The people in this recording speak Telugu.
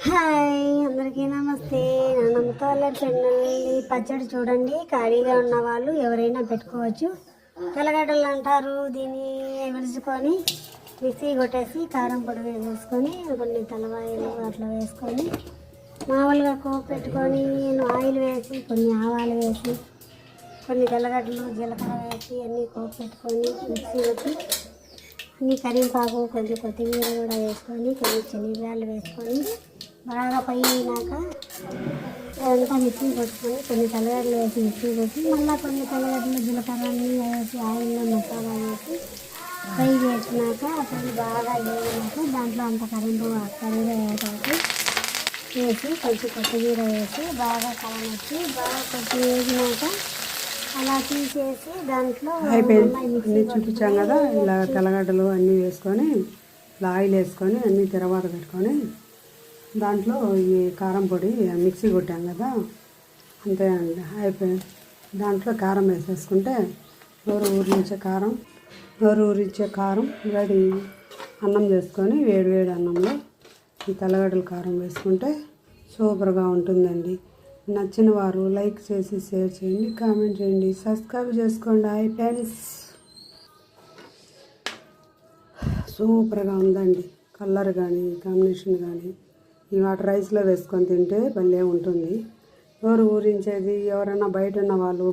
హాయ్ అందరికీ నమస్తే. నాన్నమ్మతో వాళ్ళ ఛానల్. పచ్చడి చూడండి, ఖాళీగా ఉన్న వాళ్ళు ఎవరైనా పెట్టుకోవచ్చు. తెల్లగడ్డలు అంటారు దీన్ని. విడుచుకొని మిక్సీ కొట్టేసి కారం పొడి వేసుకొని కొన్ని తెల్లవాయలు అట్లా వేసుకొని మామూలుగా కోపు పెట్టుకొని ఆయిల్ వేసి కొన్ని ఆవాలు వేసి కొన్ని తెల్లగడ్డలు జీలకర్ర వేసి అన్నీ కోపు పెట్టుకొని మిక్సీ కొట్టి అన్నీ కరివేపాకు కొంచెం కొత్తిమీర కూడా వేసుకొని కొన్ని శనగలు వేసుకొని బాగా పైనాక అదంతా మిక్సీ కొట్టుకొని కొన్ని తెల్లగడ్డలు వేసి మిక్సీ కొట్టి మళ్ళీ కొన్ని తెల్లగడ్డలు జీలకర్ర అన్నీ వేసి ఆయిల్లో మసాలా వేసి ఫ్రై చేసినాక అప్పుడు బాగా వేసినాక దాంట్లో అంత కరివేపాకు వేసి కొంచెం కొత్తిమీర వేసి బాగా కలనొచ్చి బాగా కొంచెం వేసినాక అలా తీసేసి దాంట్లో అన్నీ చూపించాం కదా. ఇలా తెల్లగడ్డలు అన్నీ వేసుకొని ఇలా ఆయిల్ వేసుకొని అన్నీ తిరవాత పెట్టుకొని దాంట్లో ఈ కారం పొడి మిక్సీ కొట్టాం కదా, అంతే అండి. అయిపోయింది. దాంట్లో కారం వేసేసుకుంటే నోరు ఊరించే కారం రెడీ. అన్నం చేసుకొని వేడి వేడి అన్నంలో ఈ తెల్లగడ్డల కారం వేసుకుంటే సూపర్గా ఉంటుందండి. నచ్చిన వారు లైక్ చేసి షేర్ చేయండి, కామెంట్ చేయండి, సబ్స్క్రైబ్ చేసుకోండి. హాయ్ ఫ్రెండ్స్, సూపర్గా ఉందండి. కలర్ కానీ కాంబినేషన్ కానీ ఈ వాటర్ రైస్లో వేసుకొని తింటే భలే ఉంటుంది. నోరు ఊరించేది. ఎవరైనా బయట ఉన్న వాళ్ళు